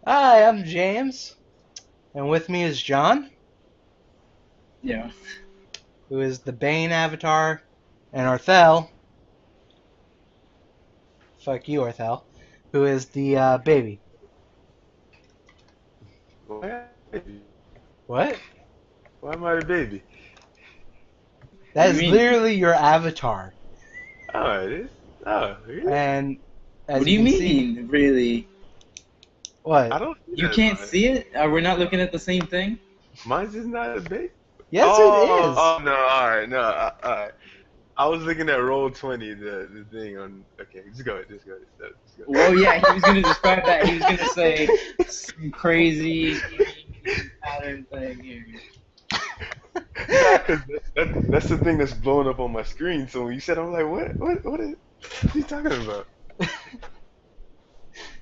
Hi, I'm James, and with me is John, Yeah. who is the Bane avatar, and Arthel, fuck you, Arthel, who is the baby. Why, What? why am I the baby? What That do you is mean? literally your avatar, Oh, it is? Oh, really? and What as do you you can see, mean, really? I what? don't see You that as can't mine. see it? Are we not looking at the same thing? Mine's just not a baby. Yes, it Oh, is. oh no, alright, no, alright. I was looking at roll 20, the thing on. Okay, just go ahead, just go ahead, just go Well, yeah, he was gonna describe that. He was gonna say some crazy gene pattern thing here. ahead. Nah, cause that's the thing that's blowing up on my screen. So when you said, I'm like, what are you talking about?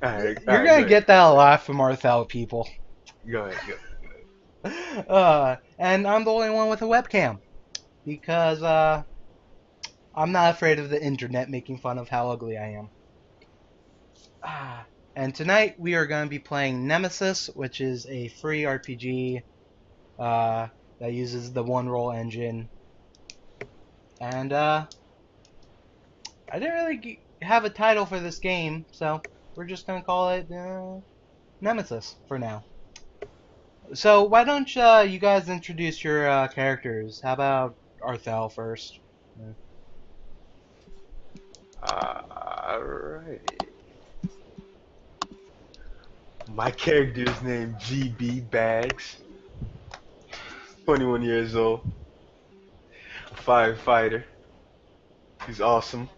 You're Go gonna ahead, get that a lot from Arthel people. go ahead, go And I'm the only one with a webcam because I'm not afraid of the internet making fun of how ugly I am. And tonight we are going to be playing Nemesis, which is a free RPG uh, that uses the one roll engine. And I didn't really have a title for this game, so we're just going to call it Nemesis for now. So why don't you guys introduce your characters? How about Arthel first? Alright. My character is named GB Bags. 21 years old. Firefighter. He's awesome.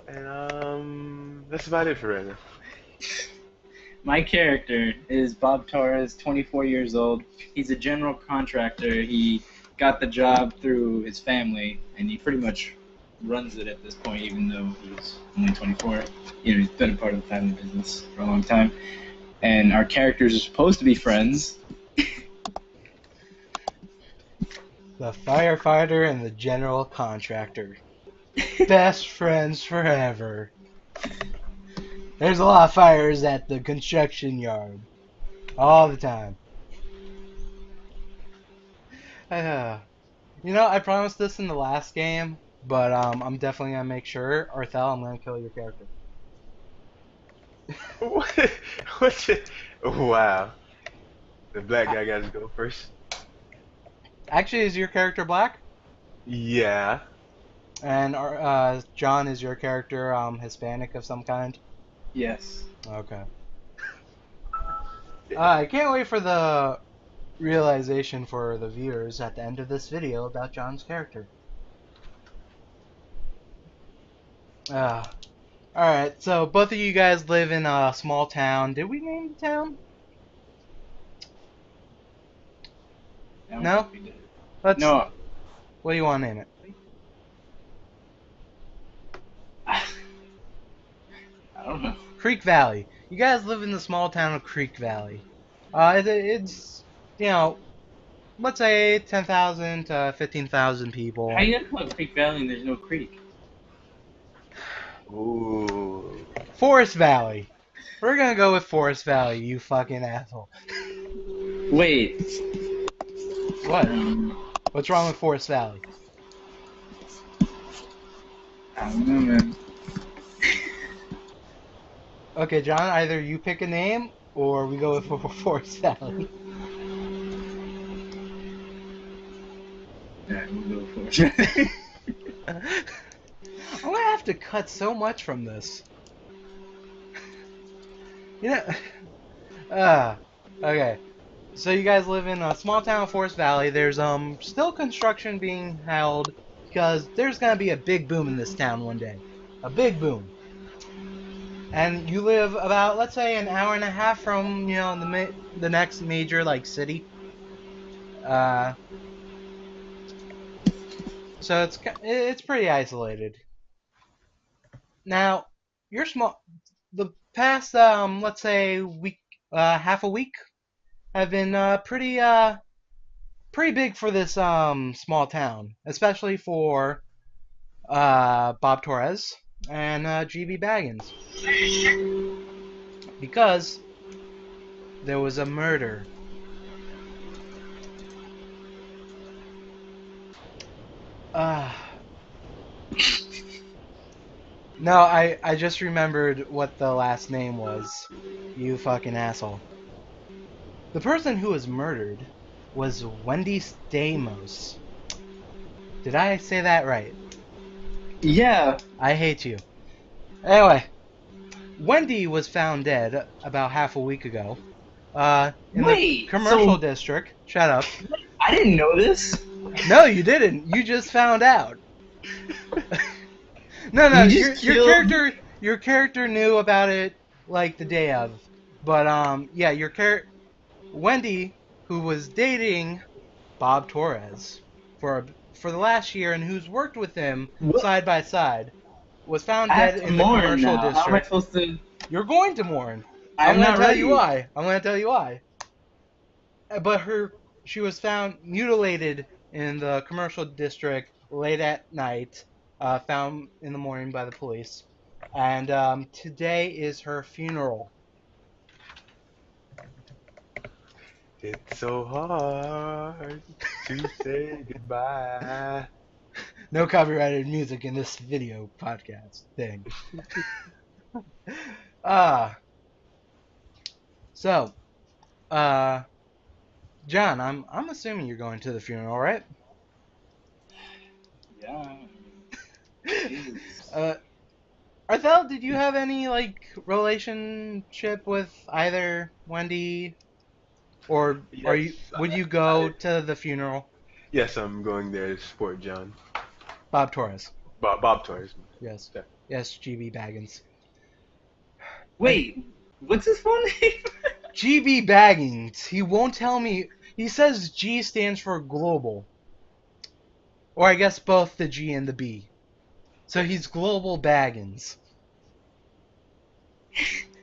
And that's about it for right now. My character is Bob Torres, 24 years old. He's a general contractor. He got the job through his family, and he pretty much runs it at this point, even though he's only 24. You know, he's been a part of the family business for a long time. And our characters are supposed to be friends. The firefighter and the general contractor. Best friends forever. There's a lot of fires at the construction yard. All the time. Uh, I promised this in the last game, but I'm definitely gonna make sure. Arthel, I'm gonna kill your character. What? Wow. The black guy got to go first. Actually, is your character black? Yeah. And John, is your character Hispanic of some kind? Yes. Okay. I can't wait for the realization for the viewers at the end of this video about John's character. Uh, Alright, so both of you guys live in a small town. Did we name the town? I don't think No? we did. Let's. No. What do you want to name it? I don't know. Creek Valley. You guys live in the small town of Creek Valley. It's, you know, let's say 10,000 to 15,000 How people. you gonna call it Creek Valley and there's no creek? Ooh. Forest Valley. We're gonna go with Forest Valley, you fucking asshole. Wait. What? Um, What's wrong with Forest Valley? I don't know, man. Okay, John, either you pick a name or we go with Forest Valley. Alright, we'll go for it. I'm gonna have to cut so much from this. You know, okay. So you guys live in a small town of Forest Valley. There's still construction being held because there's gonna be a big boom in this town one day. A big boom. And you live about, let's say, an hour and a half from, the next major like city. Uh, so it's pretty isolated. Now, you're small. The past let's say week, half a week, have been pretty big for this small town, especially for Bob Torres. and GB Baggins, because there was a murder. No, I just remembered what the last name was. You fucking asshole. The person who was murdered was Wendy Stamos. Did I say that right? Yeah. I hate you. Anyway, Wendy was found dead about half a week ago. In the Wait, commercial so district. Shut up. I didn't know this. No, you didn't. You just found out. No, You your just killed. character knew about it like the day of. But yeah, Wendy, who was dating Bob Torres for the last year and who's worked with him What? side by side, was found I have dead to in the mourn commercial now. How am I district. supposed to? You're going to mourn. I'm going to not tell ready. you why. I'm going to tell you why. But she was found mutilated in the commercial district late at night, found in the morning by the police. And today is her funeral. It's so hard to say goodbye. No copyrighted music in this video podcast thing. So, John, I'm assuming you're going to the funeral, right? Yeah. Jesus. Arthel, did you have any relationship with either Wendy, or Yes, would you go to the funeral? yes, I'm going there to support John. Bob Torres. Bob Torres. Yes. Yeah. Yes, GB Baggins. Wait, what's his full name? GB Baggins. He won't tell me. He says G stands for global. Or I guess both the G and the B. So he's Global Baggins.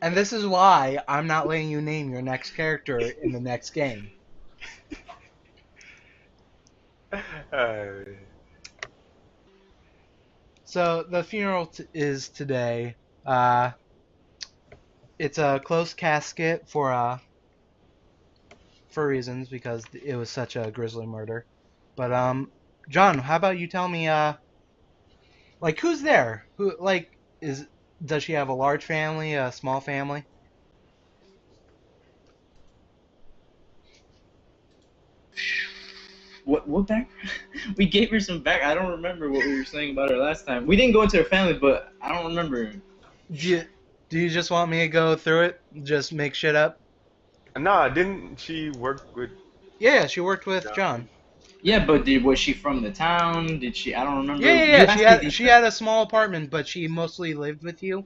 And this is why I'm not letting you name your next character in the next game. So the funeral is today. It's a closed casket for reasons, because it was such a grisly murder. But John, how about you tell me who's there? Does she have a large family, a small family? What back? We gave her some back. I don't remember what we were saying about her last time. We didn't go into her family, but I don't remember. Do you just want me to go through it? Just make shit up? Nah, didn't she work with Yeah, she worked with John. Yeah, but was she from the town? Did she? I don't remember. Yeah. She had a small apartment, but she mostly lived with you.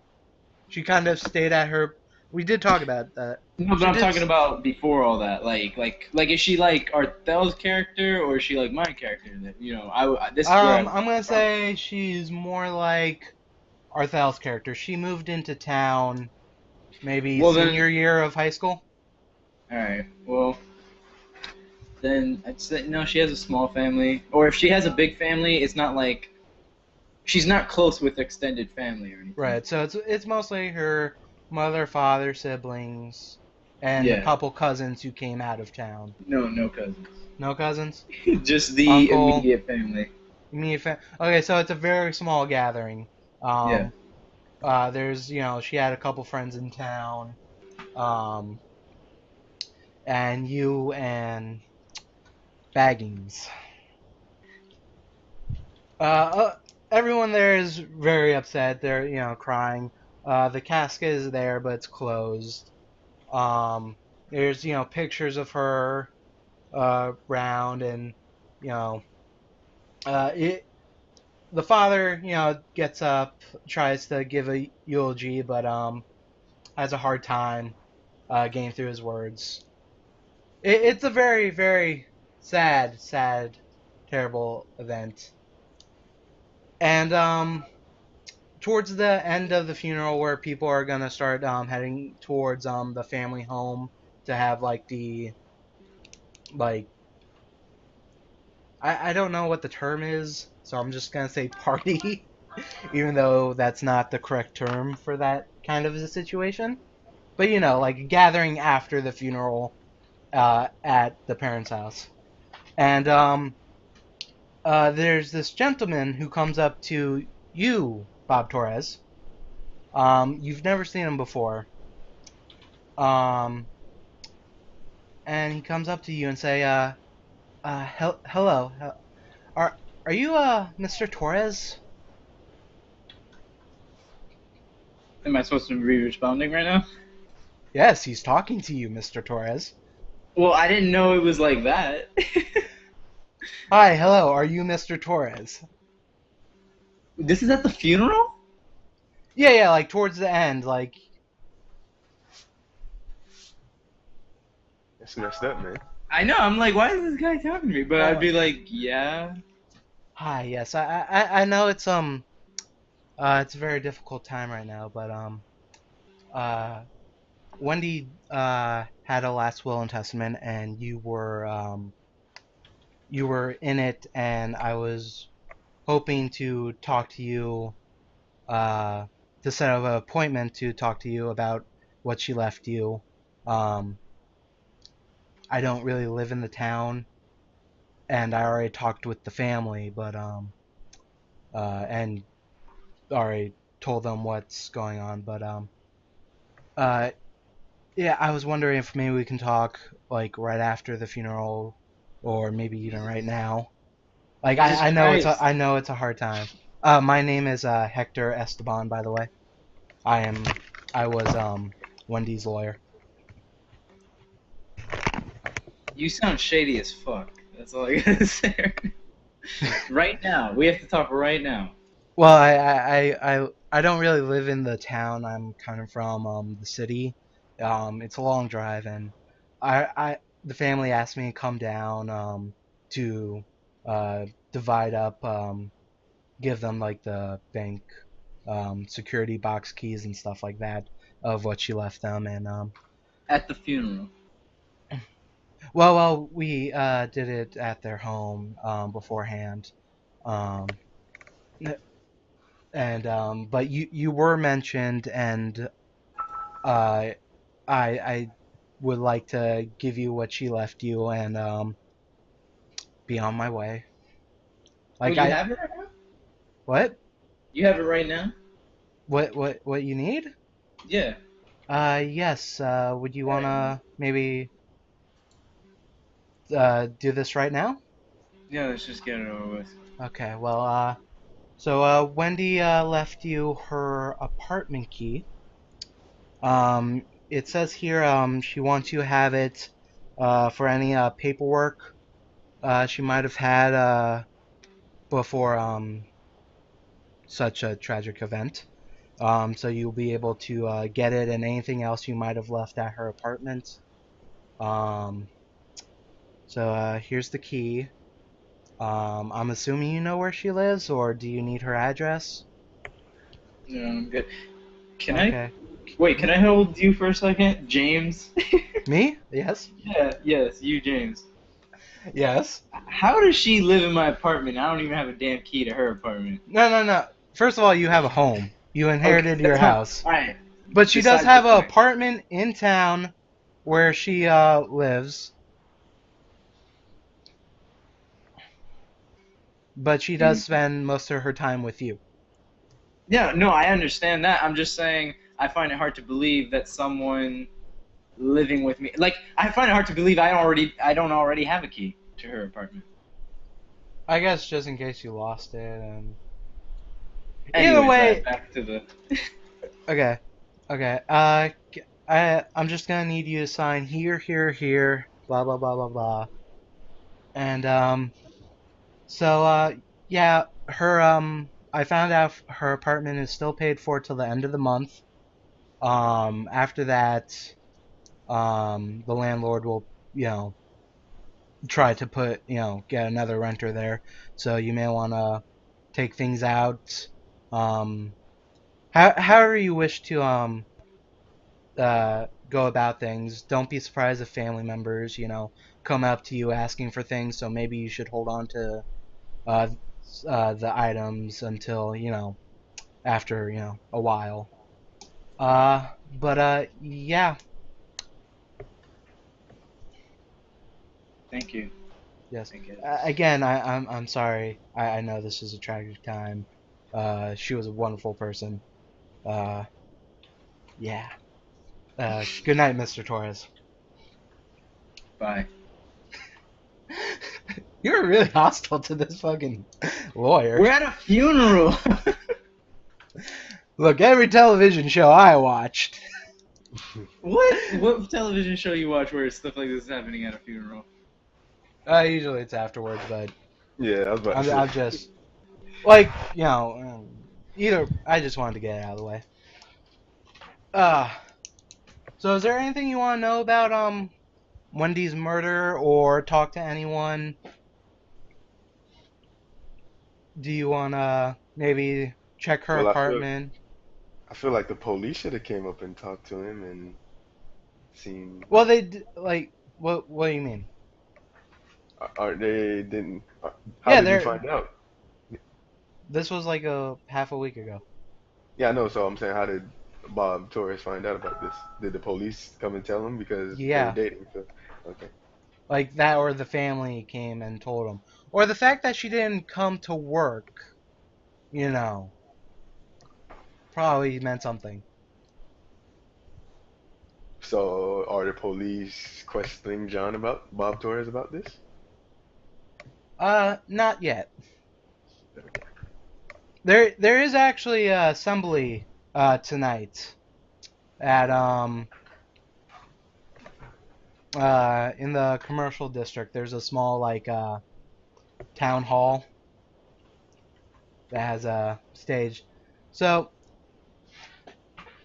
She kind of stayed at her. We did talk about that. No, but I'm talking about before all that. Like, is she like Arthel's character, or is she like my character? That this. Is I'm gonna say she's more like Arthel's character. She moved into town, maybe senior year of high school. All right. Well, then I'd say no. She has a small family, or if she has a big family, it's not like she's not close with extended family or anything. Right. So it's mostly her mother, father, siblings, and a couple cousins who came out of town. No cousins. No cousins? Just the Uncle, immediate family. Okay, so it's a very small gathering. There's, she had a couple friends in town. And you and Baggins. Everyone there is very upset. They're, crying. The casket is there, but it's closed. There's, pictures of her around, and, the father, gets up, tries to give a eulogy, but has a hard time getting through his words. It's a very, very sad, terrible event. And towards the end of the funeral, where people are gonna start heading towards the family home to have I don't know what the term is, so I'm just gonna say party. even though that's not the correct term for that kind of a situation. But you know, like a gathering after the funeral at the parents' house. And there's this gentleman who comes up to you, Bob Torres. You've never seen him before. Um, and he comes up to you and say, hello. Are are you Mr. Torres? Am I supposed to be responding right now? Yes, he's talking to you, Mr. Torres. Well, I didn't know it was like that. Hi, hello. Are you Mr. Torres? This is at the funeral? Yeah, like towards the end, like That's messed up, man. I know. I'm like, why is this guy talking to me? But I'd be like, yeah. hi, yes. I know it's it's a very difficult time right now, but uh Wendy had a last will and testament, and you were in it, and I was hoping to talk to you to set up an appointment to talk to you about what she left you. Um, I don't really live in the town, and I already talked with the family, but and already told them what's going on, but uh, yeah, I was wondering if maybe we can talk like right after the funeral, or maybe even right now. Like Jesus I know Christ. I know it's a hard time. My name is Hector Esteban, by the way. I was Wendy's lawyer. You sound shady as fuck. That's all I gotta say. Right now. We have to talk right now. Well, I don't really live in the town. I'm kind of from the city. It's a long drive, and the family asked me to come down to divide up, give them like the bank security box keys and stuff like that of what she left them, and At the funeral. well, we did it at their home beforehand. Um, and but you were mentioned, and I would like to give you what she left you, and be on my way. Oh, Like you have it right now? what You have it right now? what you need? Yeah. Yes. Would you wanna maybe do this right now? Yeah, let's just get it over with. Okay. Well, so Wendy left you her apartment key. It says here she wants you to have it for any paperwork she might have had before such a tragic event. So you'll be able to get it and anything else you might have left at her apartment. Um, so here's the key. I'm assuming you know where she lives, or do you need her address? No, I'm good. Can I Okay. wait, can I hold you for a second? James? Me? Yes. Yeah, yes, you James. Yes. How does she live in my apartment? I don't even have a damn key to her apartment. No. First of all, you have a home. You inherited your that's fine. house. Alright. But she does Besides have the an point. apartment in town where she lives. But she does spend most of her time with you. Yeah, no, I understand that. I'm just saying I find it hard to believe that someone living with me, like, I find it hard to believe I don't already have a key to her apartment. I guess just in case you lost it. And either Anyways, way, back to the. okay. I'm just gonna need you to sign here, blah blah blah blah blah. And so yeah, her I found out her apartment is still paid for till the end of the month. After that, the landlord will, try to get another renter there. So you may want to take things out. Um, however you wish to go about things. Don't be surprised if family members, come up to you asking for things. So maybe you should hold on to uh, the items until after, a while. Yeah. Thank you. Yes. I guess. Again, I'm sorry. I know this is a tragic time. She was a wonderful person. Uh, yeah. Good night, Mr. Torres. Bye. You're really hostile to this fucking lawyer. We're at a funeral. Look, every television show I watched. What television show you watch where stuff like this is happening at a funeral? Usually it's afterwards, but Yeah, I was about to I'm say. just like, either I just wanted to get it out of the way. So is there anything you want to know about Wendy's murder or talk to anyone? Do you want to maybe check her Well, apartment? I feel like the police should have came up and talked to him and seen. Well, like what do you mean? Are they didn't? How Yeah, did you find out? this was like a half a week ago. Yeah, I know. So I'm saying, how did Bob Torres find out about this? Did the police come and tell him because they were Yeah. dating? So, okay. Like that, or the family came and told him. Or the fact that she didn't come to work, probably meant something. So are the police questioning John about Bob Torres about this? Not yet. There is actually a assembly tonight at in the commercial district. There's a small town hall that has a stage. So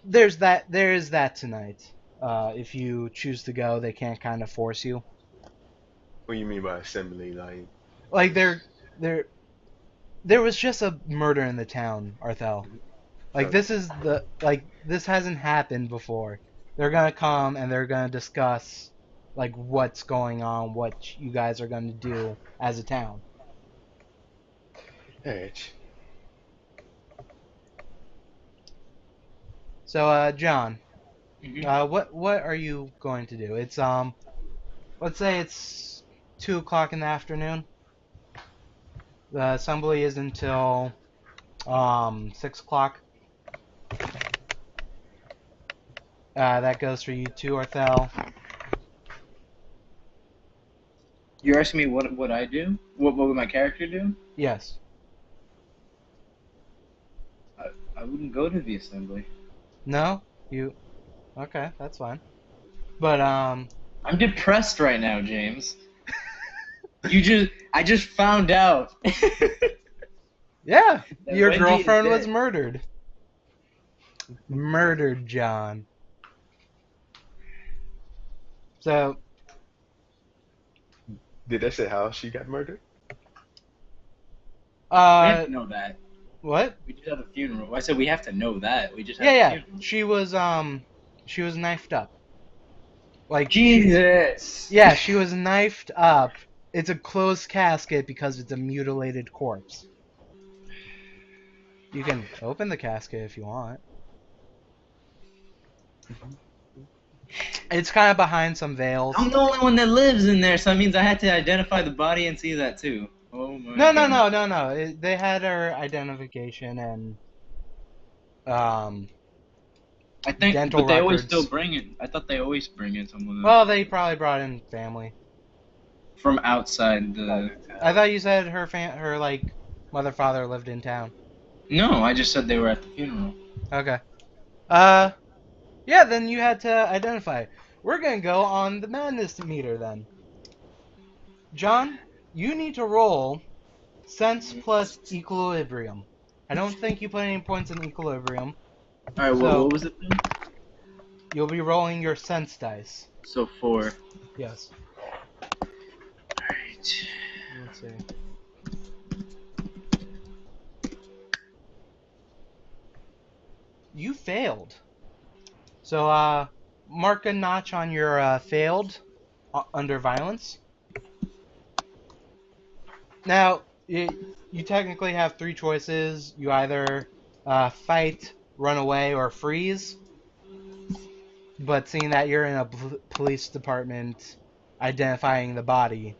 there is that tonight. If you choose to go, they can't kind of force you. What do you mean by assembly? Like there was just a murder in the town, Arthel. Like So, this hasn't happened before. They're gonna come and they're gonna discuss like what's going on, what you guys are gonna do as a town. alright. So John, Mhm. what are you going to do? It's let's say it's 2 o'clock in the afternoon. The assembly is until 6 o'clock. That goes for you too, Arthel. You're asking me what I do? What would my character do? Yes. I wouldn't go to the assembly. No? You okay, that's fine. But I'm depressed right now, James. I just found out. yeah, That your Wendy is girlfriend was dead. murdered. Murdered, John. So, Did I say how she got murdered? We have uh, to know that. what? We just had a funeral. I said we have to know that. We just had Yeah, a yeah. funeral. She was knifed up. Like, Jesus. yeah, she was knifed up. It's a closed casket because it's a mutilated corpse. You can open the casket if you want. It's kind of behind some veils. I'm the only one that lives in there, so that means I had to identify the body and see that too. Oh my No, no, God. no, no, no. They had her identification and I think, dental but they always records. still bring it. I thought they always bring in someone Well, they probably brought in family. from outside the. I thought you said her mother father lived in town. No, I just said they were at the funeral. Okay. Yeah, then you had to identify. We're gonna go on the madness meter then. John, you need to roll sense plus equilibrium. I don't think you put any points in equilibrium. All right, So- what was it then? You'll be rolling your sense dice. So 4. Yes. Alright. Let's see. You failed. So, mark a notch on your failed under violence. Now, you technically have 3 choices. You either fight, run away, or freeze. But seeing that you're in a police department identifying the body,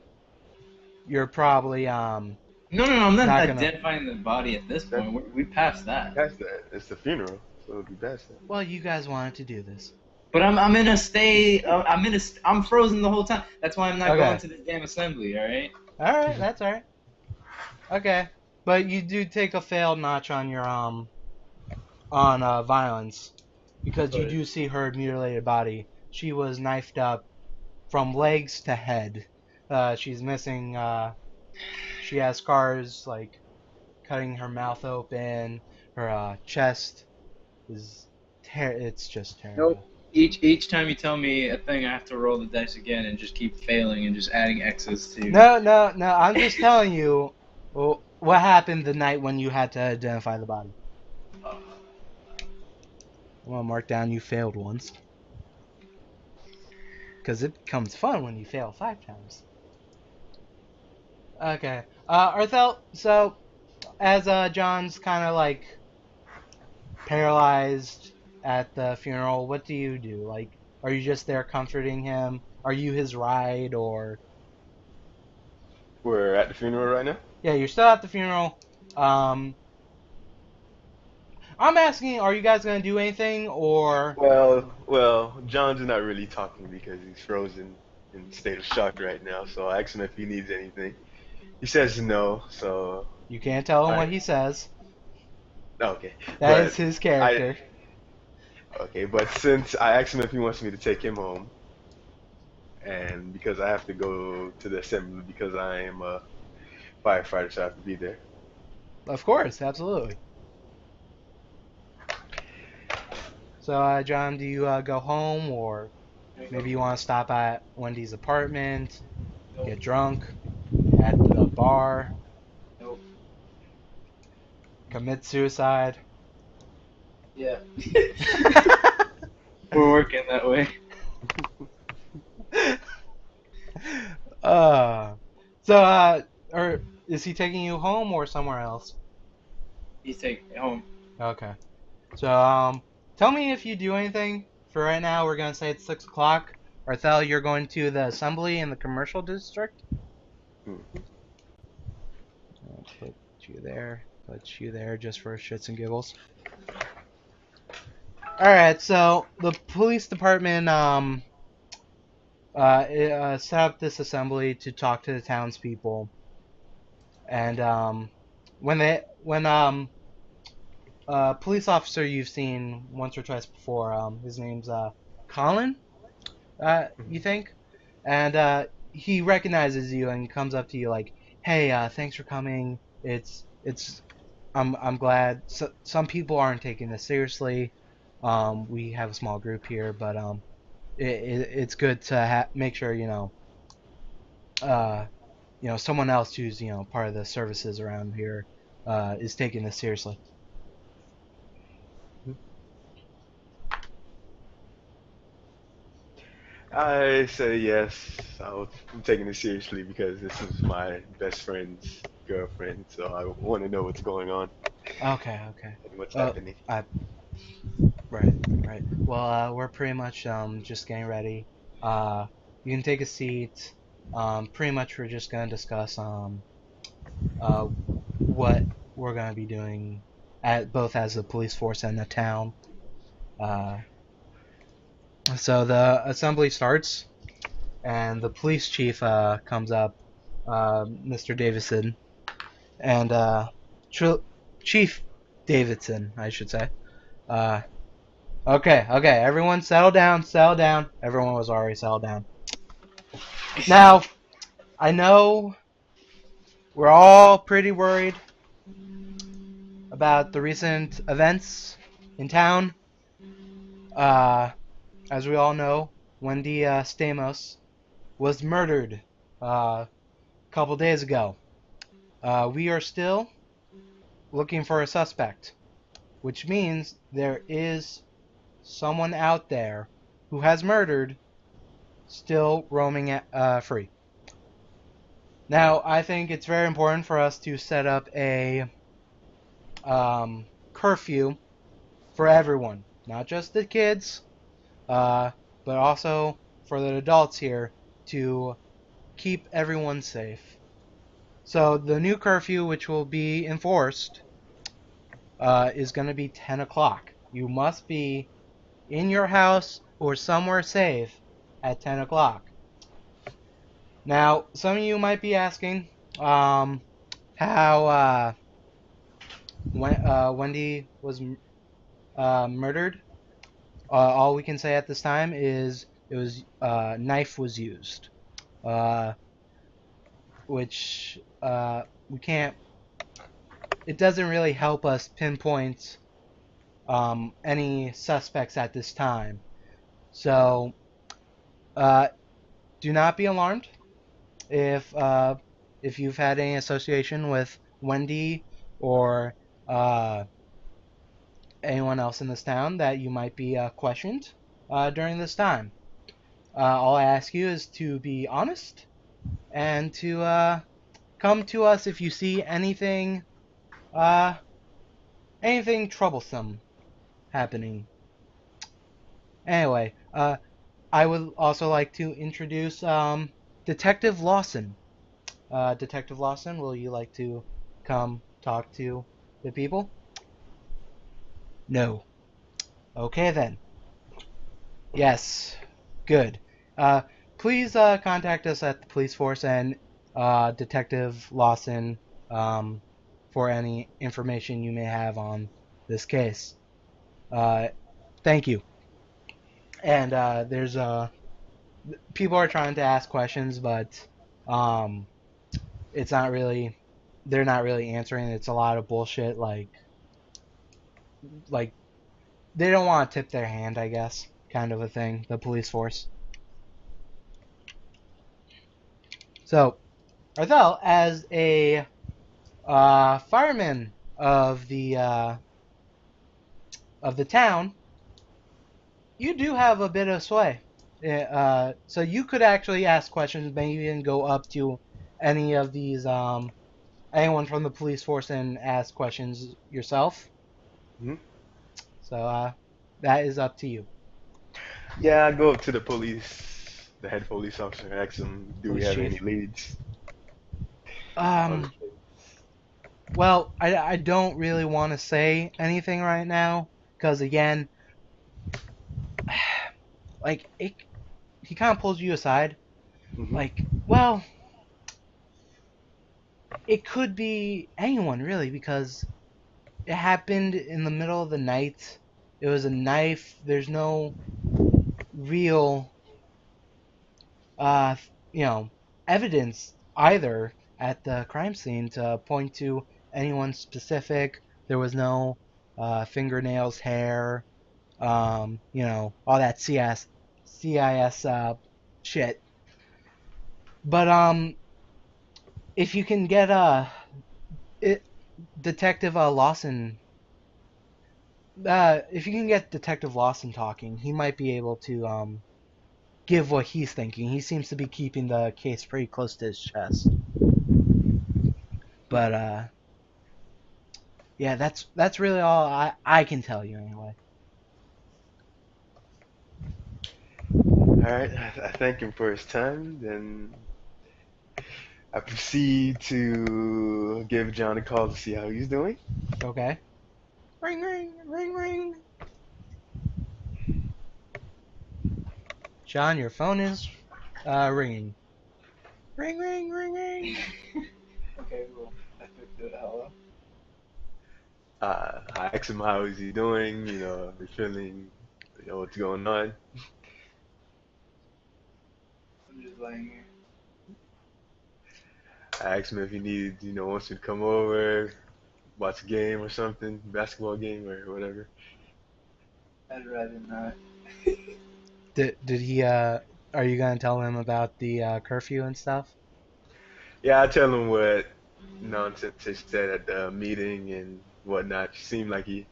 you're probably No, I'm not not gonna. identifying the body at this That, point. We passed that. that's that. It's the funeral, so it'll be past that. Well, you guys wanted to do this. But I'm in a stay. I'm frozen the whole time. That's why I'm not Okay. going to this damn assembly. All right. All right, that's all right. Okay, but you do take a failed notch on your on violence because you Right. do see her mutilated body. She was knifed up from legs to head. She's missing. She has scars like cutting her mouth open. Her chest is it's just terrible. Nope. Each time you tell me a thing, I have to roll the dice again and just keep failing and just adding X's to. No. I'm just telling you what happened the night when you had to identify the body. Oh. I'm gonna mark down you failed once. Because it becomes fun when you fail 5 times. Okay. Arthel, so, as John's kind of like paralyzed at the funeral, what do you do? Like, are you just there comforting him? Are you his ride, or... We're at the funeral right now. Yeah, you're still at the funeral. I'm asking, are you guys gonna do anything, or... Well, John's not really talking because he's frozen in a state of shock right now. So I asked him if he needs anything. He says no. So You can't tell him I- what he says. okay. That But is his character. Okay, but since I asked him if he wants me to take him home, and because I have to go to the assembly because I am a firefighter, so I have to be there. Of course, absolutely. So, John, do you go home, or maybe you want to stop at Wendy's apartment, get drunk at the bar, Nope. commit suicide? Yeah. We're working that way. Or is he taking you home or somewhere else? He's taking it home. Okay. So, tell me if you do anything. For right now, we're gonna say it's 6 o'clock. Arthel, you're going to the assembly in the commercial district. Hmm. I'll put you there. Put you there just for shits and giggles. Alright, so the police department set up this assembly to talk to the townspeople. And when police officer you've seen once or twice before, his name's Colin, you think? And he recognizes you and comes up to you like, "Hey, thanks for coming. I'm glad. Some people aren't taking this seriously. We have a small group here, but it's good to make sure someone else who's part of the services around here is taking this seriously." I say yes. I'm taking it seriously because this is my best friend's girlfriend, so I want to know what's going on Okay. and what's happening. Right. Well, we're pretty much just getting ready. You can take a seat. Pretty much we're just gonna discuss what we're gonna be doing both as a police force and the town. So the assembly starts, and the police chief comes up, Mr. Davidson, and Chief Davidson, I should say. Okay, everyone settle down. Everyone was already settled down. Now, I know we're all pretty worried about the recent events in town. As we all know, Wendy Stamos was murdered a couple days ago. We are still looking for a suspect, which means there is someone out there who has murdered, still roaming free. Now, I think it's very important for us to set up a curfew for everyone, not just the kids, but also for the adults here to keep everyone safe. So the new curfew, which will be enforced, is going to be 10 o'clock. You must be in your house or somewhere safe at 10 o'clock. Now, some of you might be asking how Wendy was murdered. All we can say at this time is it was knife was used, which we can't. It doesn't really help us pinpoint any suspects at this time. So do not be alarmed if you've had any association with Wendy or anyone else in this town that you might be questioned during this time. All I ask you is to be honest and to come to us if you see anything anything troublesome happening. Anyway, I would also like to introduce Detective Lawson. Detective Lawson, will you like to come talk to the people? No. Okay then. Yes. Good. Please contact us at the police force and Detective Lawson for any information you may have on this case. Thank you. And there's people are trying to ask questions, but it's not really. They're not really answering. It's a lot of bullshit. Like they don't want to tip their hand, I guess, kind of a thing. The police force. So, Arthel, as a fireman of the town, you do have a bit of sway. So you could actually ask questions, maybe even go up to any of these anyone from the police force and ask questions yourself. Hmm? So that is up to you. Yeah, I go up to the police, the head police officer, and ask him, do we Police have chief. any leads? Well, I don't really want to say anything right now because again, like he kind of pulls you aside. Mm-hmm. Like, well, it could be anyone really because it happened in the middle of the night. It was a knife. There's no real uh evidence either at the crime scene to point to anyone specific. There was no fingernails, hair, all that CIS shit. But if you can get it, Detective Lawson, if you can get Detective Lawson talking, he might be able to give what he's thinking. He seems to be keeping the case pretty close to his chest. But yeah, that's really all I can tell you anyway. All right, I thank him for his time. Then I proceed to give John a call to see how he's doing. Okay. Ring ring ring ring. John, your phone is ringing. Ring ring ring ring. Okay, well, I picked it. Hello. I ask him how is he doing, he's feeling, what's going on. I'm just laying here. I ask him if he needs, wants me to come over, watch a game or something, basketball game or whatever. I'd rather not. Did he are you gonna tell him about the curfew and stuff? Yeah, I tell him what nonsense he said at the meeting and whatnot. Seemed like he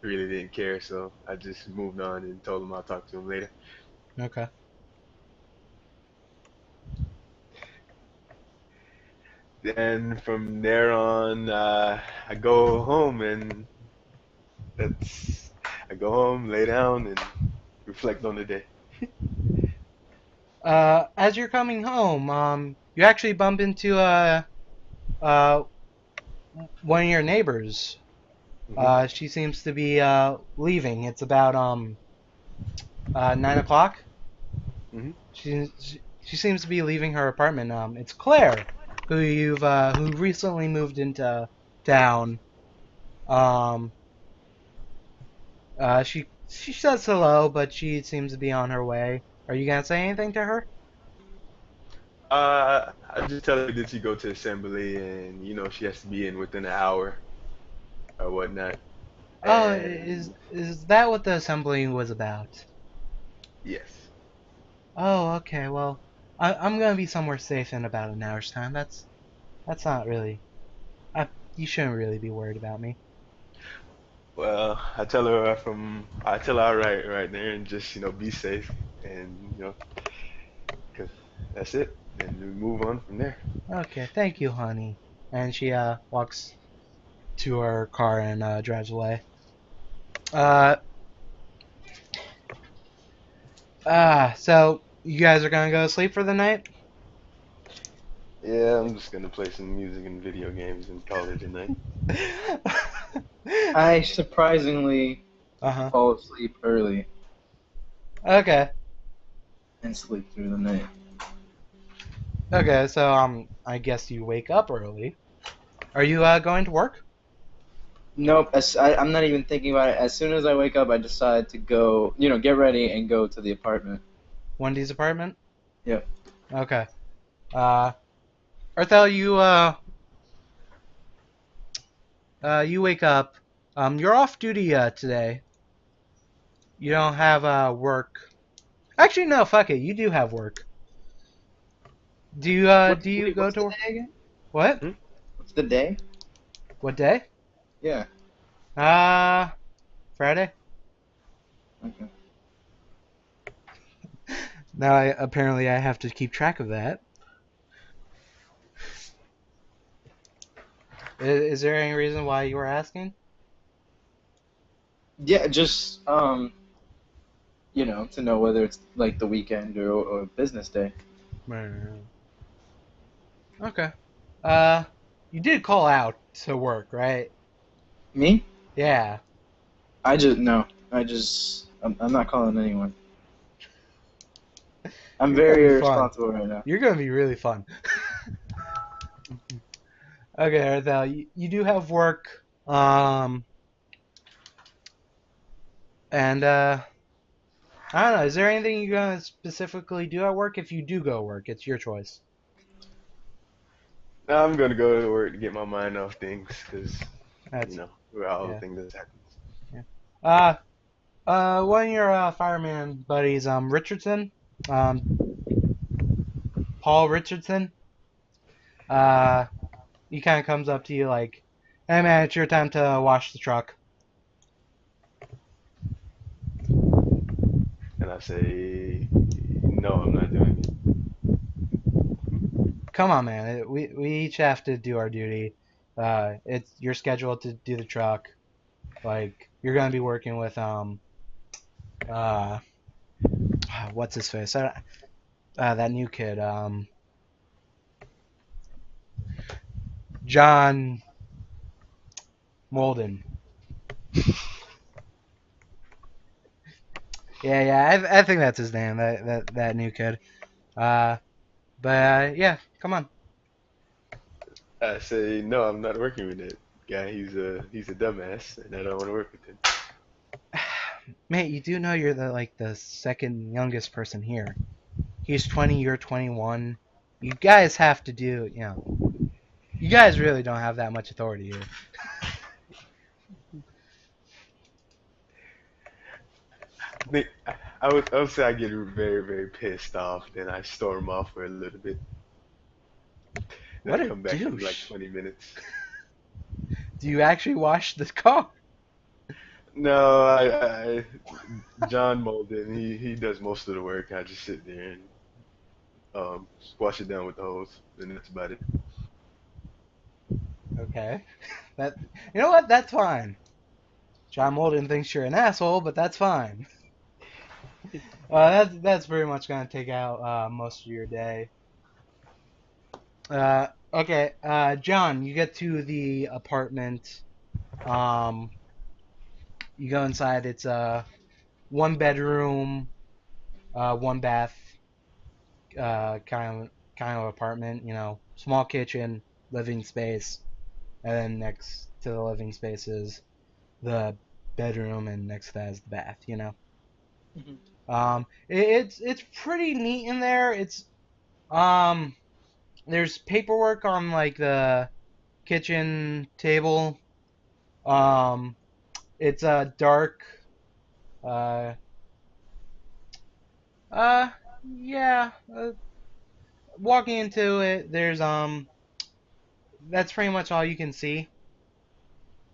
really didn't care, so I just moved on and told him I'll talk to him later. Okay. Then from there on, I go home and That's I go home, lay down, and reflect on the day. As you're coming home, you actually bump into uh one of your neighbors. Hmm. She seems to be leaving. It's about 9 o'clock. Hmm. She seems to be leaving her apartment. It's Claire, who recently moved into town. Um, she says hello, but she seems to be on her way. Are you gonna say anything to her? I just tell her that she go to assembly, and she has to be in within an hour or whatnot. Oh, And is that what the assembly was about? yes. Oh, okay. Well, I'm gonna be somewhere safe in about an hour's time. That's not really. You shouldn't really be worried about me. Well, I tell her right there, and just be safe, and 'cause that's it, and we move on from there. Okay, thank you, honey. And she walks to her car and drives away. Uh, so you guys are gonna go to sleep for the night? Yeah, I'm just gonna play some music and video games and call it a night. I surprisingly Uh-huh. fall asleep early Okay. and sleep through the night. Okay, so I guess you wake up early. Are you going to work? Nope, I'm not even thinking about it. As soon as I wake up, I decide to go, get ready and go to the apartment. Wendy's apartment? Yep. Okay. Uh, Arthel, you wake up. You're off duty today. You don't have work. Actually, no, fuck it. You do have work. Do you go What's to the work? day again? What? Hmm? What's the day? What day? Yeah. Uh, Friday. Okay. Now, apparently, I have to keep track of that. Is there any reason why you were asking? Yeah, just to know whether it's like the weekend or business day. Okay. Uh, you did call out to work, right? Me? Yeah. I just no. I'm not calling anyone. I'm You're gonna very be fun. irresponsible right now. You're gonna be really fun. Okay, Arthel, you do have work. And I don't know. Is there anything you're gonna specifically do at work? If you do go to work, it's your choice. Now I'm gonna go to work to get my mind off things, cause That's we're all the yeah, things that happens. yeah. One of your fireman buddies, Richardson, um, Paul Richardson. Uh, he kind of comes up to you like, "Hey man, it's your time to wash the truck." And I say, no, I'm not doing it. Come on, man. We each have to do our duty. It's you're scheduled to do the truck. Like you're gonna be working with uh what's his face? That new kid, John Molden. Yeah, I think that's his name. That new kid. Uh, but yeah, come on, I say, no, I'm not working with that guy. He's a dumbass, and I don't want to work with him. mate. You do know you're the second youngest person here. He's 20, you're 21. You guys have to do, you guys really don't have that much authority here. I would say I get very, very pissed off, then I storm off for a little bit, then I What a come back in like douche. 20 minutes. Do you actually wash the car? No, John Molden, he does most of the work. I just sit there and squash it down with the hose, and that's about it. Okay. That You know what? That's fine. John Molden thinks you're an asshole, but that's fine. That's very much gonna take out most of your day. Okay, John, you get to the apartment. Um, you go inside. It's a one bedroom, one bath, kind of apartment. You know, small kitchen, living space, and then next to the living space is the bedroom, and next to that is the bath. You know. It's pretty neat in there. Um, there's paperwork on like the kitchen table. Um, it's a dark. Uh, uh, yeah. Walking into it, there's That's pretty much all you can see.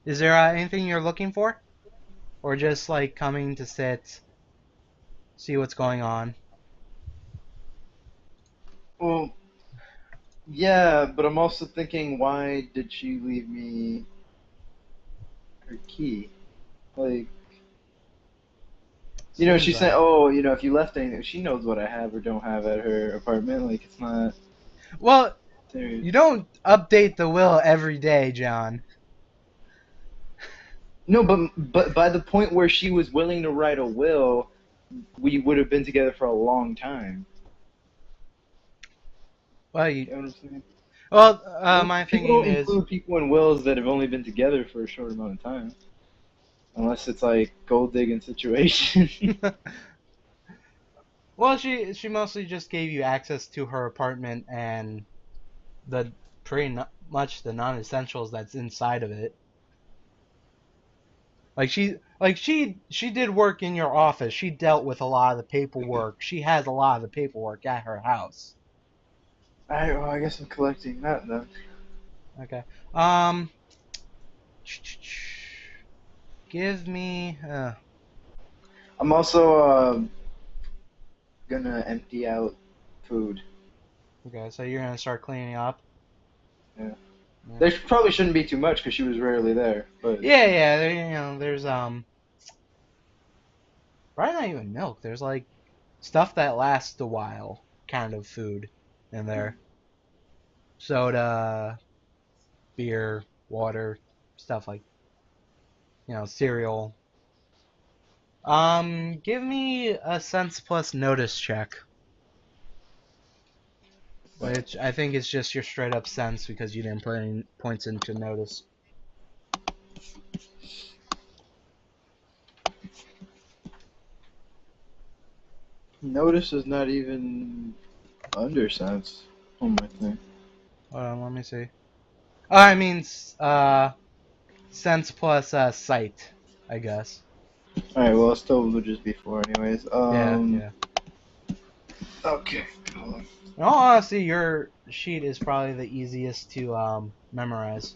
Is there anything you're looking for, or just like coming to sit, see what's going on? Well, yeah, but I'm also thinking, why did she leave me her key? Like, Seems she said, like. oh, if you left anything, she knows what I have or don't have at her apartment. Like, it's not Well, there. you don't update the will every day, John. No, but by the point where she was willing to write a will, we would have been together for a long time. Well, You know what I'm saying? my People thinking don't is, include people in wills that have only been together for a short amount of time, unless it's like gold digging situation. well, she mostly just gave you access to her apartment and the much the non-essentials that's inside of it. She did work in your office. She dealt with a lot of the paperwork. She has a lot of the paperwork at her house. Well, I guess I'm collecting that then. Okay. Um, give me. I'm also gonna empty out food. Okay, so you're gonna start cleaning up. Yeah. Yeah. There probably shouldn't be too much because she was rarely there, but Yeah. There's probably not even milk. There's like stuff that lasts a while, kind of food in there. Soda, beer, water, stuff like cereal. Give me a sense plus notice check, which I think is just your straight up sense because you didn't put any points into notice. notice is not even under sense on my thing. Hold on, let me see. Oh, I mean, sense plus sight, I guess. Alright, well, it still would just be 4 anyways. Yeah. Okay. Hold on. In all honesty, your sheet is probably the easiest to memorize.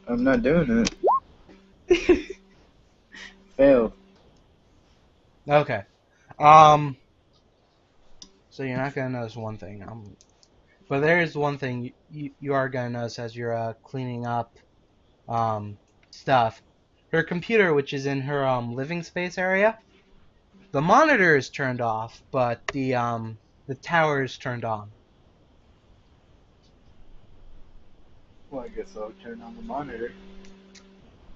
I'm not doing it. Failed. Okay. So you're not gonna notice one thing. But there is one thing you are gonna notice as you're cleaning up stuff. Her computer, which is in her living space area, the monitor is turned off, but the tower is turned on. Well, I guess I'll turn on the monitor.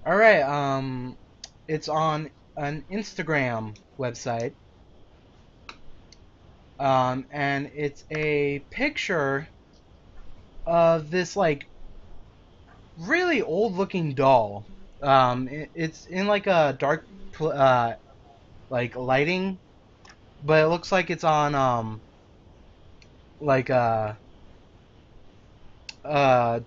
All right. It's on an Instagram website. And it's a picture of this like really old looking doll. It's in like a dark like lighting, but it looks like it's on like a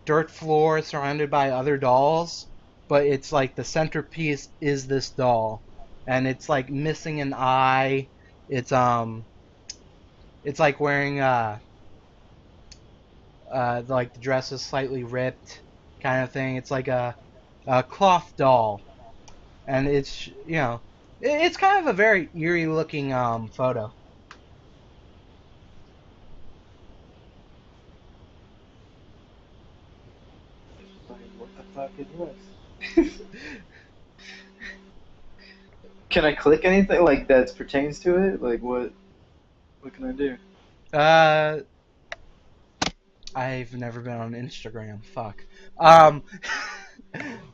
dirt floor surrounded by other dolls, but it's like the centerpiece is this doll, and it's like missing an eye. It's it's like wearing like the dress is slightly ripped, kind of thing. It's like a cloth doll, and it's kind of a very eerie looking photo. Like, what the fuck is this? Can I click anything like that pertains to it? Like what? What can I do? I've never been on Instagram. Fuck. Um,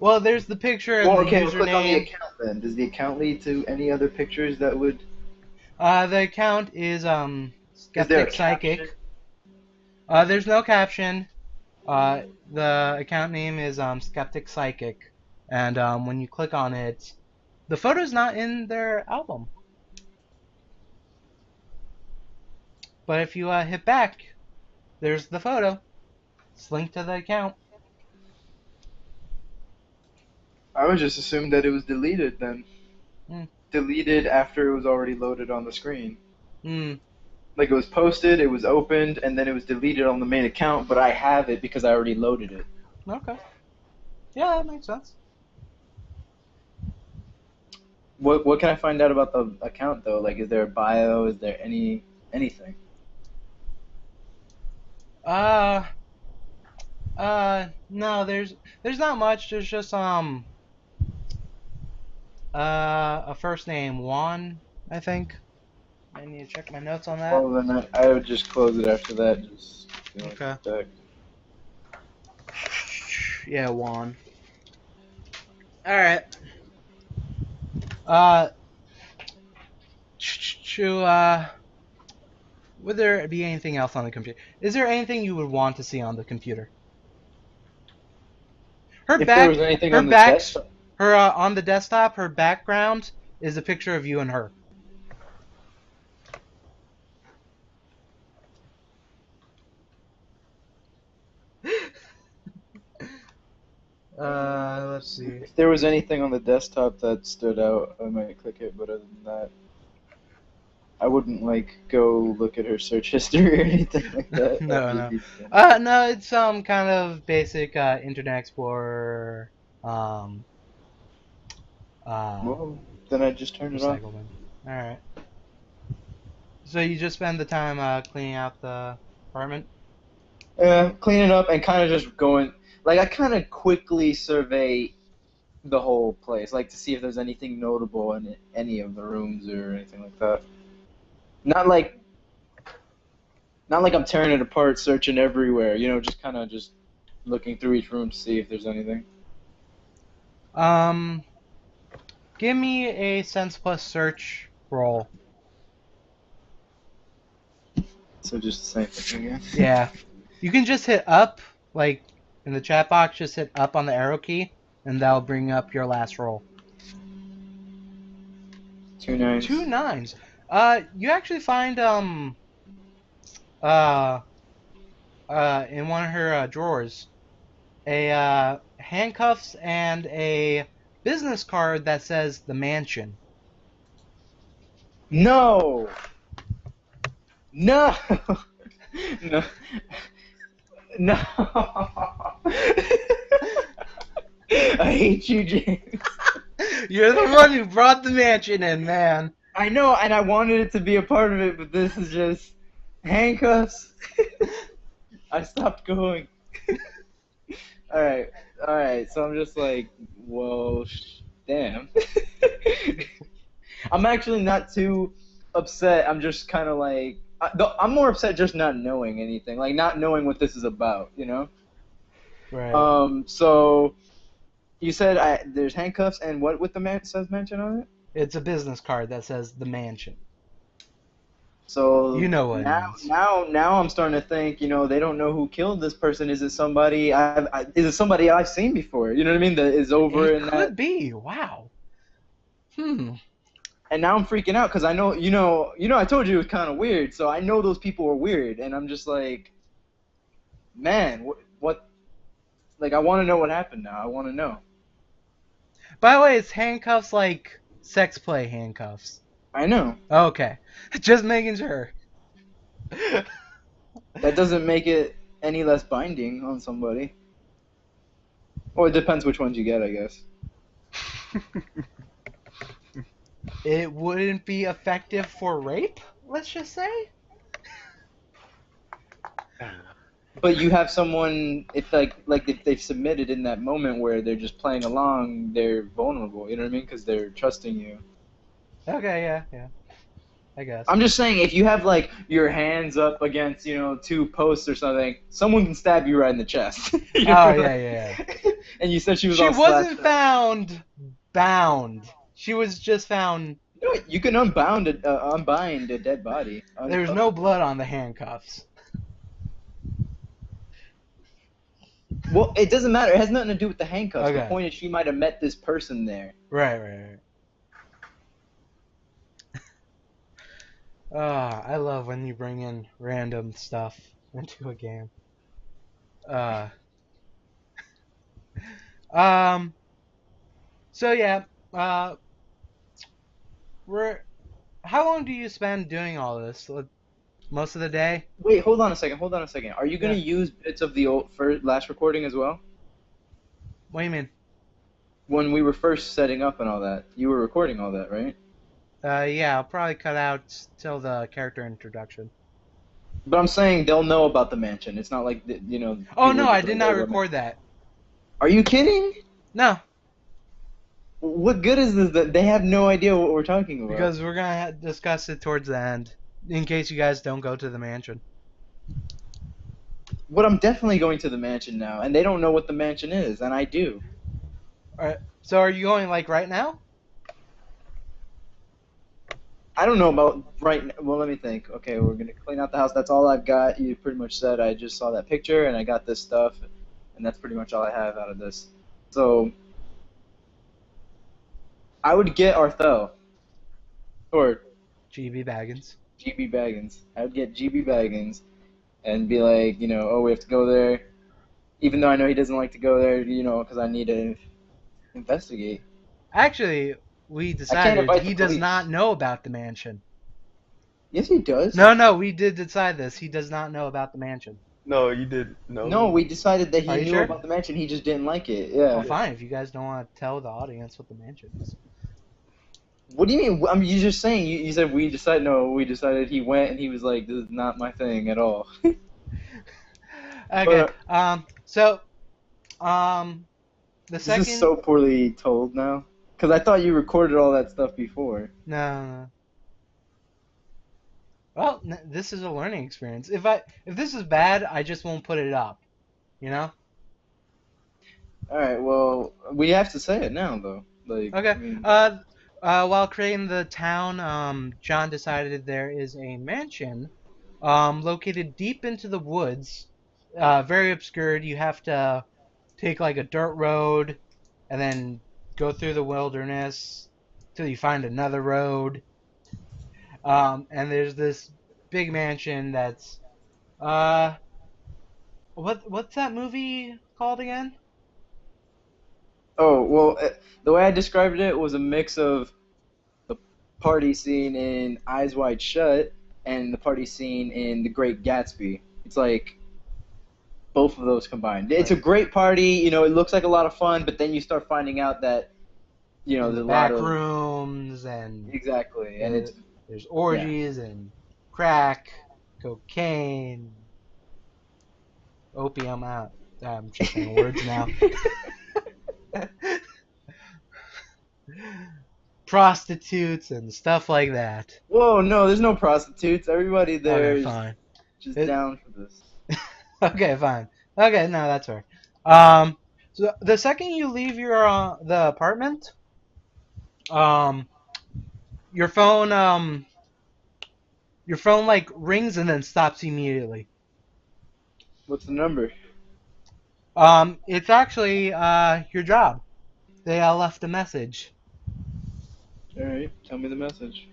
well, there's the picture and Well, the okay, we'll click on the username. account then. Does the account lead to any other pictures that would? The account is Is there Skeptic a Psychic. caption? There's no caption. The account name is Skeptic Psychic, and when you click on it, the photo's not in their album. But if you hit back, there's the photo. It's linked to the account. I would just assume that it was deleted then. Hmm. Deleted after it was already loaded on the screen. Hmm. Like it was posted, it was opened, and then it was deleted on the main account, but I have it because I already loaded it. Okay. Yeah, that makes sense. What can I find out about the account though? Like, is there a bio? Is there anything? No, there's not much. There's just a first name, Juan, I think. I need to check my notes on that. Well, then I would just close it after that. Just Okay. back. Yeah, Juan. All right. Would there be anything else on the computer? Is there anything you would want to see on the computer? Her If back, there was anything her on the back, desktop, her on the desktop, her background is a picture of you and her. Let's see. if there was anything on the desktop that stood out, I might click it. But other than that, I wouldn't like go look at her search history or anything like that. No. No, it's kind of basic Internet Explorer. Well, then I just turn it off. Recyclement. All right. So you just spend the time cleaning out the apartment? Cleaning up and kind of just going. Like I kind of quickly survey the whole place, like to see if there's anything notable in any of the rooms or anything like that. Not like I'm tearing it apart, searching everywhere. You know, just kind of just looking through each room to see if there's anything. Give me a Sense Plus search roll. So just the same thing again. Yeah. You can just hit up, like in the chat box, just hit up on the arrow key, and that'll bring up your last roll. 2 9s. 2 9s. You actually find in one of her drawers a handcuffs and a business card that says the mansion. No. No. No. No. I hate you, James. You're the one who brought the mansion in, man. I know, and I wanted it to be a part of it, but this is just handcuffs. I stopped going. Alright, so I'm just like, well, damn. I'm actually not too upset. I'm just kind of like, I'm more upset just not knowing anything, like not knowing what this is about, you know? Right. So you said there's handcuffs and what with the says mansion on it? It's a business card that says the mansion. So You know what it now, means. now I'm starting to think, you know, they don't know who killed this person. Is it somebody is it somebody I've seen before? You know what I mean? That is over It in could that. be. Wow. And now I'm freaking out because I know, I told you it was kind of weird. So I know those people are weird, and I'm just like, man, what? Like, I want to know what happened now. I want to know. By the way, it's handcuffs like sex play handcuffs. I know. Okay. Just making sure. That doesn't make it any less binding on somebody. Or it depends which ones you get, I guess. It wouldn't be effective for rape, let's just say? But you have someone, if if they've submitted in that moment where they're just playing along, they're vulnerable. You know what I mean? Because they're trusting you. Okay, yeah. I guess. I'm just saying, if you have like your hands up against, two posts or something, someone can stab you right in the chest. Oh, yeah. And you said she was She all wasn't slashed up. found bound. She was just found. No, you can unbind a dead body. There's Uncuff no a dead blood body. on the handcuffs. Well, it doesn't matter. It has nothing to do with the handcuffs. The Okay. point is, she might have met this person there. Right. I love when you bring in random stuff into a game. Uh, um, so yeah, we're, how long do you spend doing all this? Most of the day? Wait, hold on a second. Are you gonna Yeah. use bits of the last recording as well? What do you mean? When we were first setting up and all that, you were recording all that, right? Yeah, I'll probably cut out till the character introduction. But I'm saying they'll know about the mansion. It's not like Oh people no, are I just did like, not "Wait, what record that. Are you kidding? No, What good is this? That they have no idea what we're talking about. because we're gonna discuss it towards the end, in case you guys don't go to the mansion. What I'm definitely going to the mansion now, and they don't know what the mansion is, and I do. Alright, so are you going like right now? I don't know about right now. Well, let me think. Okay, we're gonna clean out the house. That's all I've got. You pretty much said I just saw that picture, and I got this stuff, and that's pretty much all I have out of this. So I would get Arthel or GB Baggins. GB Baggins. I would get GB Baggins and be like, oh, we have to go there, even though I know he doesn't like to go there, because I need to investigate. Actually, we can't decided invite he the does police. not know about the mansion. Yes, he does. No, we did decide this. He does not know about the mansion. No, you did. No. No, we decided that Are he you knew sure? about the mansion. He just didn't like it. Well, Yeah. fine, if you guys don't want to tell the audience what the mansion is. What do you mean? I mean, you're just saying. You said we decided. No, we decided. He went and he was like, "This is not my thing at all." Okay, But, so, the this second... is so poorly told now. Because I thought you recorded all that stuff before. No. Well, this is a learning experience. If this is bad, I just won't put it up. You know? All right. Well, we have to say it now, though. Like, Okay. I mean, While creating the town, John decided there is a mansion, located deep into the woods, very obscured. You have to take like a dirt road, and then go through the wilderness till you find another road. And there's this big mansion that's, what's that movie called again? oh well, the way I described it was a mix of the party scene in Eyes Wide Shut and the party scene in The Great Gatsby. It's like both of those combined. It's a Right. great party. It looks like a lot of fun, but then you start finding out that there's a lot Back of rooms and exactly, and it's there's orgies and crack, cocaine, opium. I'm just saying words now. Prostitutes and stuff like that. Whoa, no, there's no prostitutes. Everybody there Okay, is fine. just It- down for this. Okay, fine. Okay, no, that's fair. So the second you leave the apartment, your phone like rings and then stops immediately. What's the number? It's actually your job. They left a message. All right, tell me the message.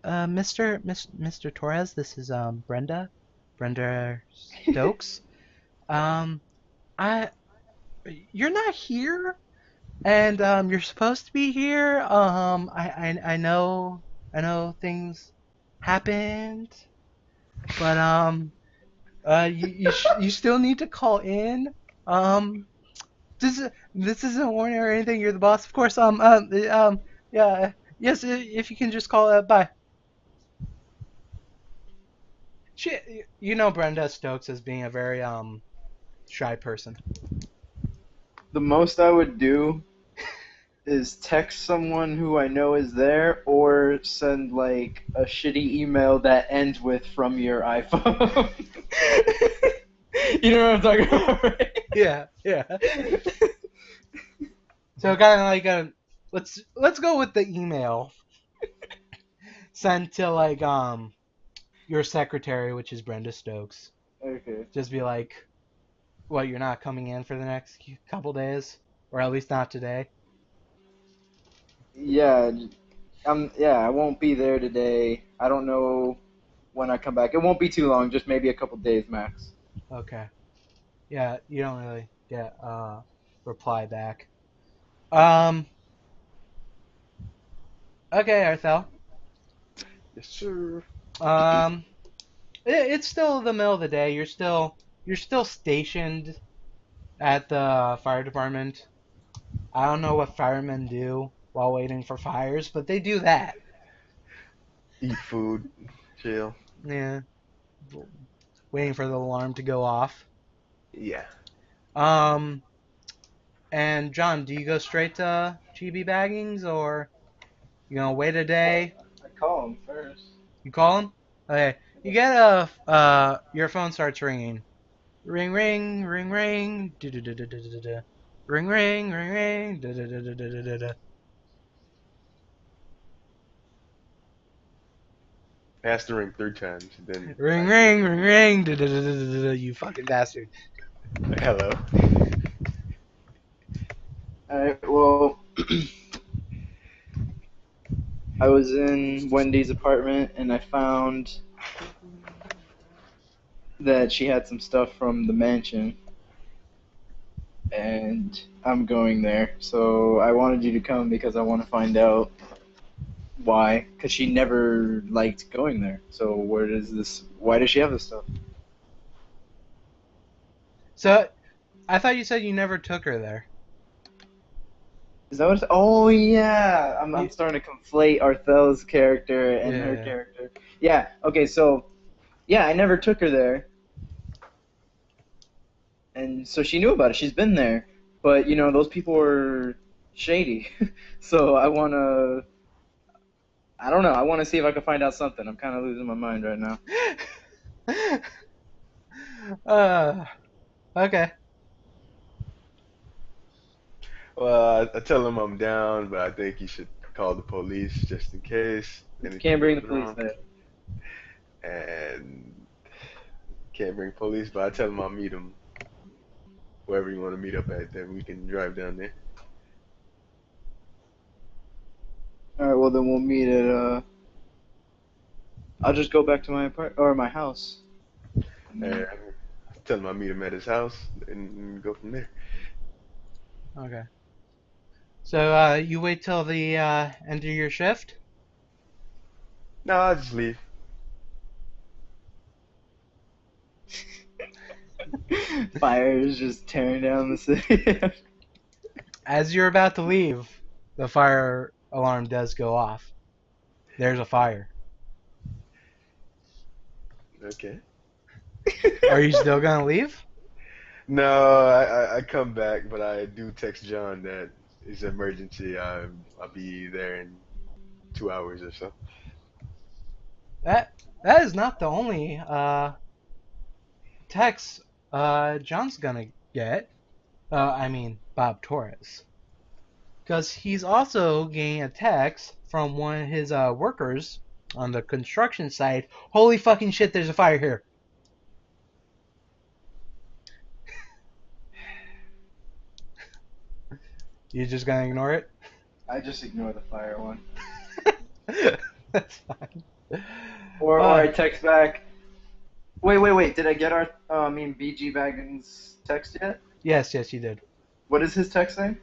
Mr. Torres, this is Brenda Stokes. You're not here, and you're supposed to be here. I know things happened, but you still need to call in. This isn't a warning or anything. You're the boss, of course. Yeah. Yes, if you can just call. Bye. You know Brenda Stokes as being a very shy person. The most I would do is text someone who I know is there, or send like a shitty email that ends with "from your iPhone." You know what I'm talking about, right? Yeah, yeah. So kind of like let's go with the email sent to like your secretary, which is Brenda Stokes. Okay. Just be like, what, you're not coming in for the next couple days, or at least not today. Yeah, I won't be there today. I don't know when I come back. It won't be too long, just maybe a couple days max. Okay. Yeah, you don't really get reply back. Um. Okay, Arthel. Yes, sir. Um. It's still the middle of the day. You're still stationed at the fire department. I don't know what firemen do while waiting for fires, but they do that. Eat food, chill. Yeah, waiting for the alarm to go off. Yeah. Um, and John, do you go straight to GB baggings or you gonna wait a day? I call him first. You call him? Okay, you get your phone starts ringing. Ring, ring, ring, ring, da da da da da da da. Ring, ring, ring, ring, da da da da da da da. It has to ring 3 times. Then Ring, ring, ring, ring, da da da da da da. You fucking bastard. hello. Alright, well, I was in Wendy's apartment and I found that she had some stuff from the mansion. And I'm going there. So I wanted you to come because I want to find out why. Because she never liked going there. So why does she have this stuff? So, I thought you said you never took her there. Is that what oh yeah! I'm starting to conflate Arthel's character and her Yeah. character. Yeah, okay, so, yeah, I never took her there. And so she knew about it. She's been there. But, those people are shady. So I want to... I don't know. I want to see if I can find out something. I'm kind of losing my mind right now. Okay. Well, I tell him I'm down, but I think he should call the police just in case. You can't bring the goes police wrong. there. And can't bring police, but I tell him I'll meet him wherever you want to meet up at. Then we can drive down there. Alright, well then we'll meet at, I'll just go back to my my house. And tell him I'll meet him at his house and go from there. Okay. So, you wait till the end of your shift? No, I'll just leave. Fire is just tearing down the city. As you're about to leave, the fire alarm does go off. There's a fire. Okay. Are you still gonna leave? No, I come back, but I do text John that it's an emergency. I'll be there in 2 hours or so. That is not the only text John's gonna get. I mean Bob Torres, because he's also getting a text from one of his workers on the construction site. Holy fucking shit! There's a fire here. You just gonna ignore it? I just ignore the fire one. That's fine. Or I text back. Wait. Did I get BG Baggins' text yet? Yes, you did. What is his text saying?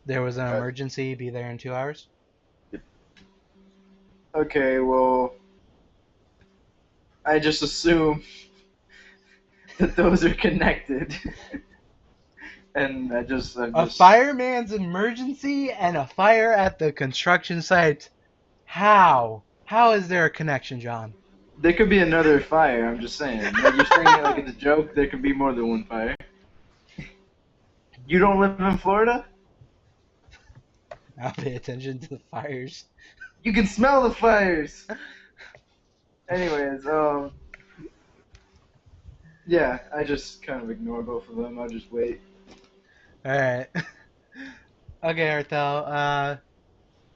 There was an emergency. Be there in 2 hours. Okay, well, I just assume that those are connected. And A fireman's emergency and a fire at the construction site. How? How is there a connection, John? There could be another fire, I'm just saying. Like, you're saying it like it's a joke, there could be more than one fire. You don't live in Florida? I'll pay attention to the fires. You can smell the fires. Anyways, yeah, I just kind of ignore both of them. I'll just wait. Alright. Okay, Arthel,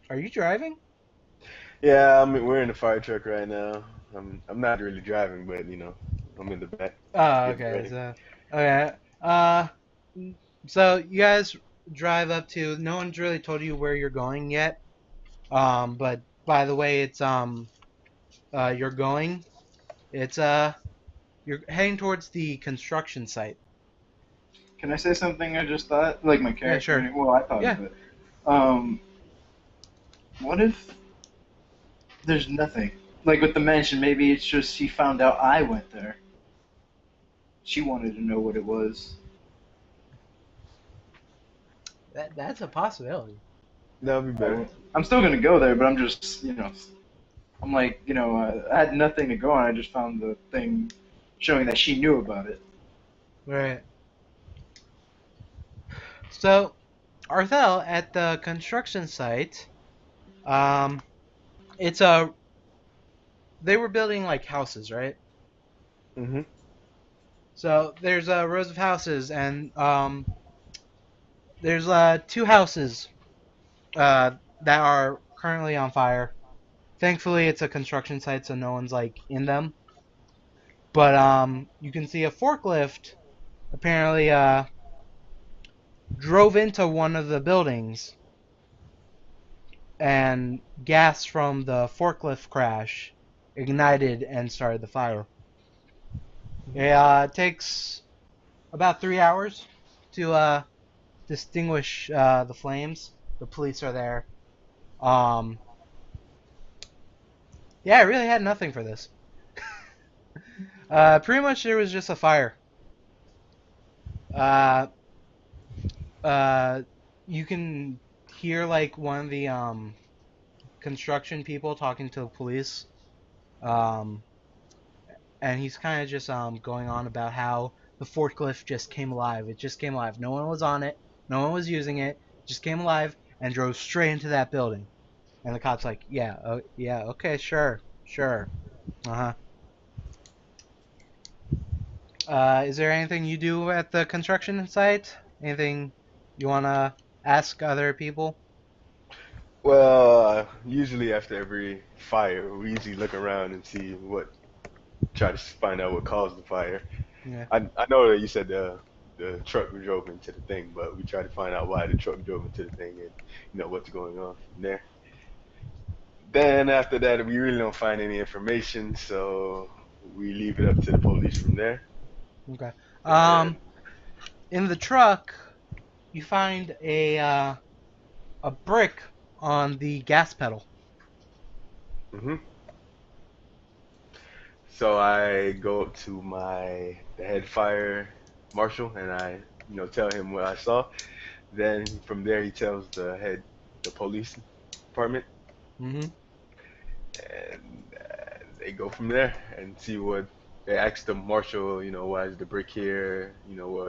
are you driving? Yeah, we're in the fire truck right now. I'm not really driving, but I'm in the back Oh, getting okay, ready. okay. Uh, so you guys drive up to, no one's really told you where you're going yet. But by the way, you're going, it's, you're heading towards the construction site. Can I say something I just thought? Like my Yeah, character. sure. Well, I thought Yeah. of it. Um, what if there's nothing? Like with the mansion, maybe it's just she found out I went there. She wanted to know what it was. That's a possibility. That'll be better. I'm still gonna go there, but I'm just, I'm like, I had nothing to go on. I just found the thing showing that she knew about it. Right. So, Arthel, at the construction site, um, it's a, they were building like houses, right? Mm-hmm. So there's rows of houses, and there's two houses that are currently on fire. Thankfully, it's a construction site, so no one's like in them. But you can see a forklift apparently drove into one of the buildings, and gas from the forklift crash ignited and started the fire. It takes about 3 hours to distinguish the flames. The police are there. Um, yeah, I really had nothing for this. Pretty much there was just a fire. Uh, you can hear like one of the construction people talking to the police. Um, and he's kind of just going on about how the forklift just came alive. It just came alive. No one was on it. No one was using it. It just came alive and drove straight into that building. And the cop's like, yeah, yeah, okay, sure, sure. Uh-huh. Is there anything you do at the construction site? Anything you want to ask other people? Well, usually after every fire, we usually look around and try to find out what caused the fire. Yeah. I know that you said the truck drove into the thing, but we try to find out why the truck drove into the thing and what's going on from there. Then after that, we really don't find any information, so we leave it up to the police from there. Okay. And In the truck, you find a brick on the gas pedal. hmm so I go up to the head fire marshal and I tell him what I saw. Then from there he tells the police department, Mm-hmm. and they go from there and see what they ask the marshal, why is the brick here,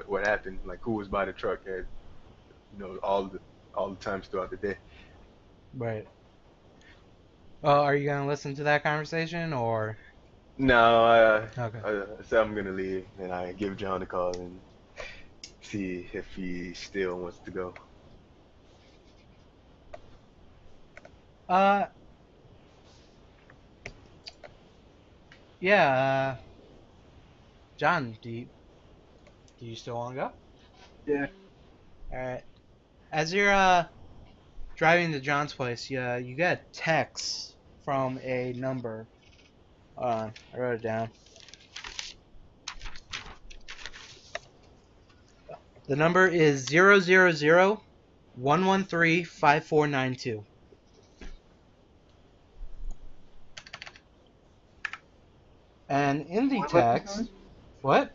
what happened, like who was by the truck at all the times throughout the day. Right. Are you gonna listen to that conversation or? No, Okay. I said I'm gonna leave, and I give John a call and see if he still wants to go. Uh, yeah. John, do you still want to go? Yeah. All right. As you're driving to John's place, you get a text from a number. I wrote it down. The number is 000-113-5492. And in the What about this text, number? what?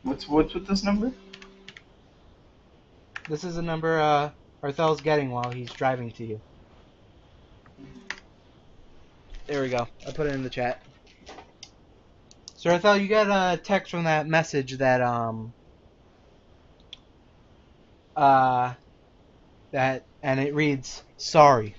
What's with this number? This is the number Arthel's getting while he's driving to you. There we go. I put it in the chat. So Arthel, you got a text from that message that that and it reads, "Sorry,